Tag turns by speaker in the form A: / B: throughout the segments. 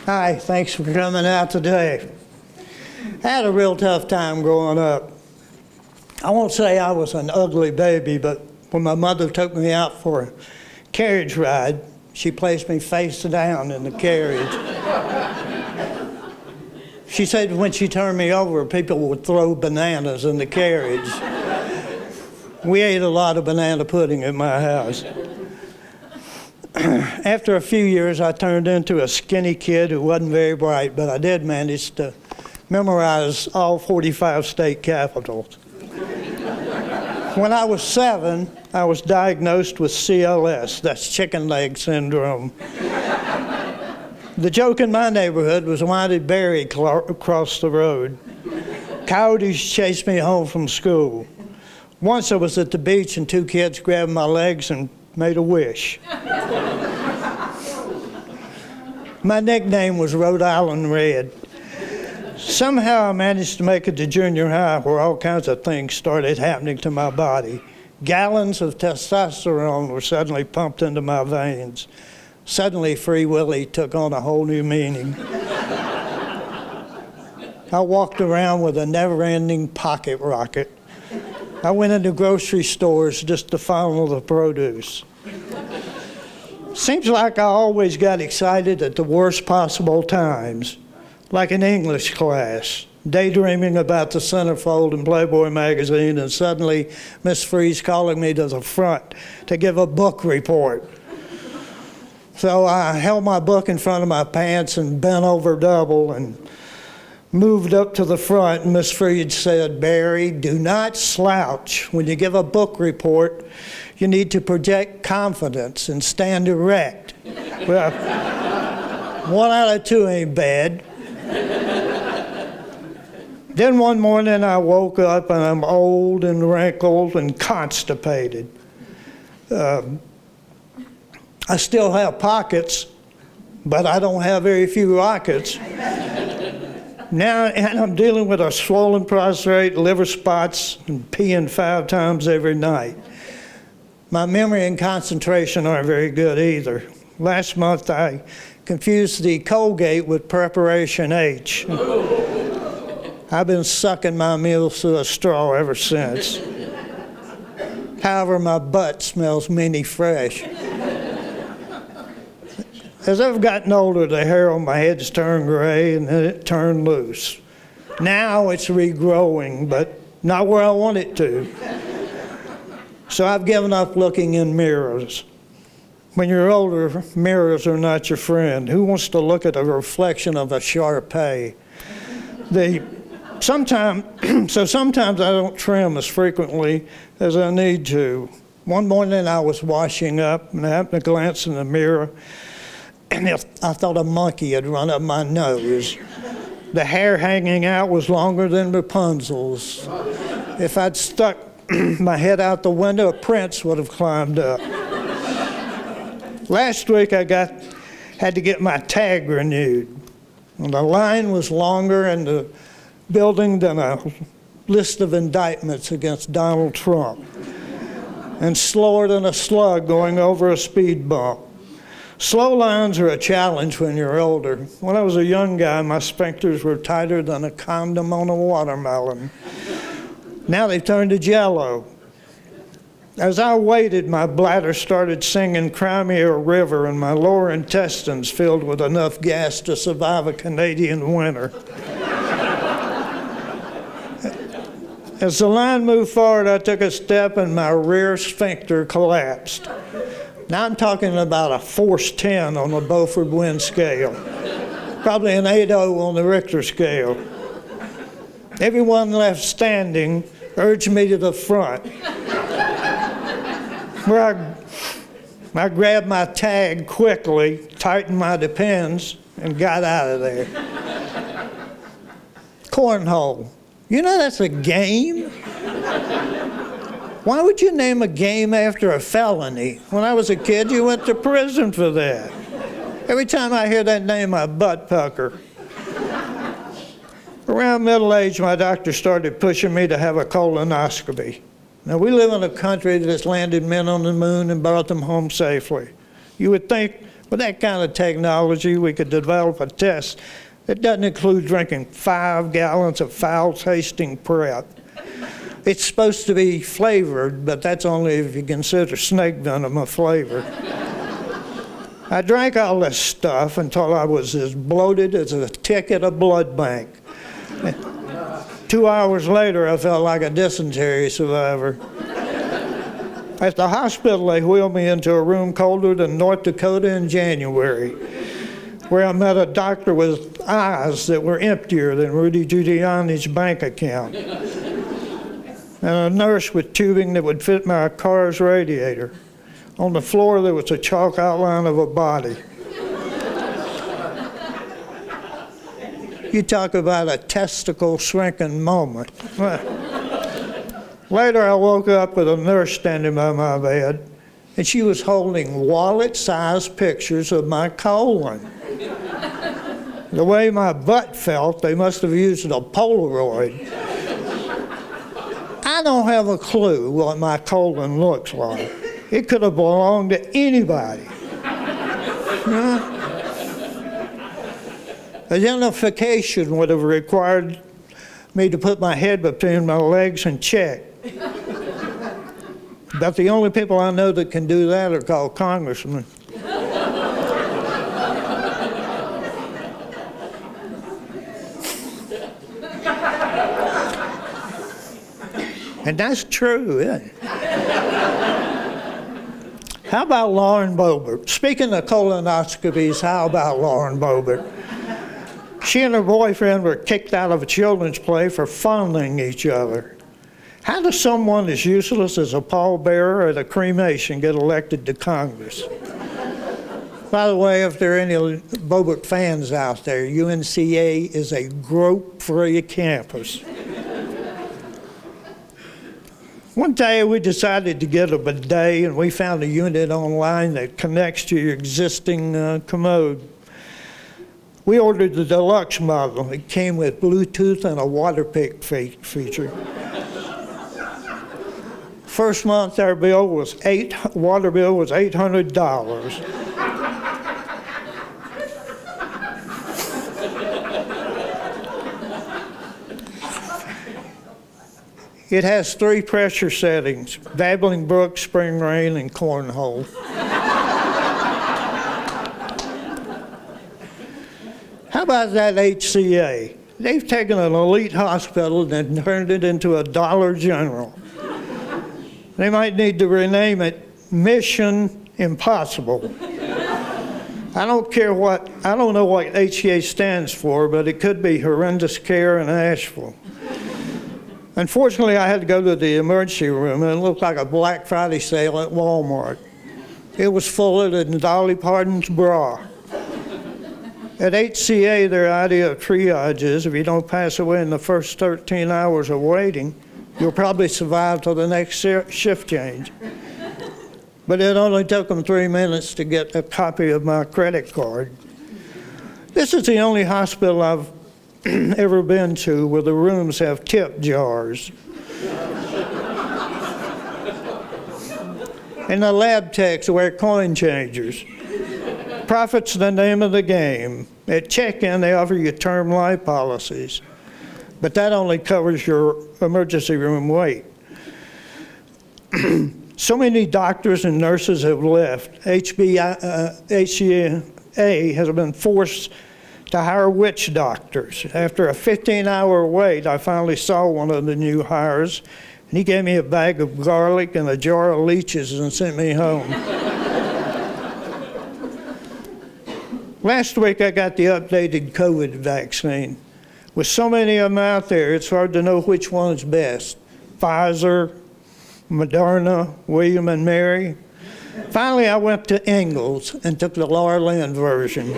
A: Hi, thanks for coming out today. I had a real tough time growing up. I won't say I was an ugly baby, but when my mother took me out for a carriage ride, she placed me face down in the carriage. She said when she turned me over, people would throw bananas in the carriage. We ate a lot of banana pudding at my house. After a few years, I turned into a skinny kid who wasn't very bright, but I did manage to memorize all 45 state capitals. When I was 7, I was diagnosed with CLS, that's chicken leg syndrome. The joke in my neighborhood was when I did Barry across the road. Coyotes chased me home from school. Once I was at the beach and 2 kids grabbed my legs and made a wish. My nickname was Rhode Island Red. Somehow I managed to make it to junior high where all kinds of things started happening to my body. Gallons of testosterone were suddenly pumped into my veins. Suddenly Free Willy took on a whole new meaning. I walked around with a never-ending pocket rocket. I went into grocery stores just to follow the produce. Seems like I always got excited at the worst possible times, like in English class, daydreaming about the centerfold in Playboy magazine, and suddenly Miss Free's calling me to the front to give a book report. So I held my book in front of my pants and bent over double and moved up to the front, and Miss Freed said, "Barry, do not slouch. When you give a book report, you need to project confidence and stand erect." Well, 1 out of 2 ain't bad. Then one morning I woke up and I'm old and wrinkled and constipated. I still have pockets, but I don't have very few rockets. Now, and I'm dealing with a swollen prostate, liver spots, and peeing 5 times every night. My memory and concentration aren't very good either. Last month, I confused the Colgate with Preparation H. I've been sucking my meals through a straw ever since. However, my butt smells mini fresh. As I've gotten older, the hair on my head's turned gray and then it turned loose. Now it's regrowing, but not where I want it to. So I've given up looking in mirrors. When you're older, mirrors are not your friend. Who wants to look at a reflection of a Shar-Pei? Sometimes I don't trim as frequently as I need to. One morning I was washing up and I happened to glance in the mirror, and I thought a monkey had run up my nose. The hair hanging out was longer than Rapunzel's. If I'd stuck my head out the window, a prince would have climbed up. Last week I had to get my tag renewed. And the line was longer in the building than a list of indictments against Donald Trump, and slower than a slug going over a speed bump. Slow lines are a challenge when you're older. When I was a young guy, my sphincters were tighter than a condom on a watermelon. Now they've turned to jello. As I waited, my bladder started singing Cry Me a River, and my lower intestines filled with enough gas to survive a Canadian winter. As the line moved forward, I took a step and my rear sphincter collapsed. Now I'm talking about a force 10 on the Beaufort wind scale, probably an 8.0 on the Richter scale. Everyone left standing urged me to the front, where I grabbed my tag quickly, tightened my depends, and got out of there. Cornhole. You know that's a game? Why would you name a game after a felony? When I was a kid, you went to prison for that. Every time I hear that name, my butt pucker. Around middle age, my doctor started pushing me to have a colonoscopy. Now, we live in a country that has landed men on the moon and brought them home safely. You would think With that kind of technology, we could develop a test that doesn't include drinking 5 gallons of foul-tasting Prep. It's supposed to be flavored, but that's only if you consider snake venom a flavor. I drank all this stuff until I was as bloated as a tick at a blood bank. 2 hours later, I felt like a dysentery survivor. At the hospital, they wheeled me into a room colder than North Dakota in January, where I met a doctor with eyes that were emptier than Rudy Giuliani's bank account, and a nurse with tubing that would fit my car's radiator. On the floor, there was a chalk outline of a body. You talk about a testicle shrinking moment. Later, I woke up with a nurse standing by my bed, and she was holding wallet-sized pictures of my colon. The way my butt felt, they must have used a Polaroid. I don't have a clue what my colon looks like. It could have belonged to anybody. Identification would have required me to put my head between my legs and check. But the only people I know that can do that are called congressmen. And that's true, isn't it? How about Lauren Boebert? Speaking of colonoscopies, how about Lauren Boebert? She and her boyfriend were kicked out of a children's play for fondling each other. How does someone as useless as a pallbearer at a cremation get elected to Congress? By the way, if there are any Boebert fans out there, UNCA is a grope-free campus. One day we decided to get a bidet, and we found a unit online that connects to your existing commode. We ordered the deluxe model. It came with Bluetooth and a water pick feature. First month, our water bill was $800. It has 3 pressure settings: babbling brook, spring rain, and cornhole. How about that HCA? They've taken an elite hospital and turned it into a Dollar General. They might need to rename it Mission Impossible. I don't know what HCA stands for, but it could be Horrendous Care in Asheville. Unfortunately, I had to go to the emergency room, and it looked like a Black Friday sale at Walmart. It was fuller than Dolly Parton's bra. At HCA, their idea of triage is if you don't pass away in the first 13 hours of waiting, you'll probably survive till the next shift change. But it only took them 3 minutes to get a copy of my credit card. This is the only hospital I've ever been to where the rooms have tip jars. And the lab techs wear coin changers. Profit's the name of the game. At check-in, they offer you term life policies, but that only covers your emergency room wait. So many doctors and nurses have left. HCA has been forced to hire witch doctors. After a 15-hour wait, I finally saw one of the new hires, and he gave me a bag of garlic and a jar of leeches and sent me home. Last week, I got the updated COVID vaccine. With so many of them out there, it's hard to know which one's best. Pfizer, Moderna, William and Mary. Finally, I went to Ingalls and took the Laura Lynn version.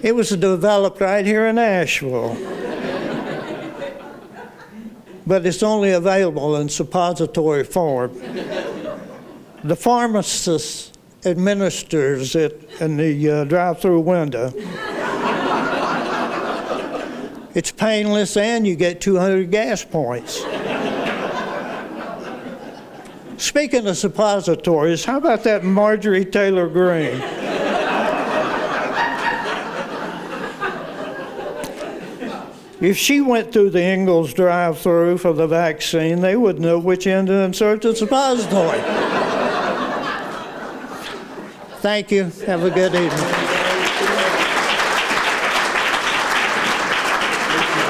A: It was developed right here in Asheville. But it's only available in suppository form. The pharmacist administers it in the drive-through window. It's painless and you get 200 gas points. Speaking of suppositories, how about that Marjorie Taylor Greene? If she went through the Ingalls drive-through for the vaccine, they would know which end to insert the suppository. Thank you. Have a good evening.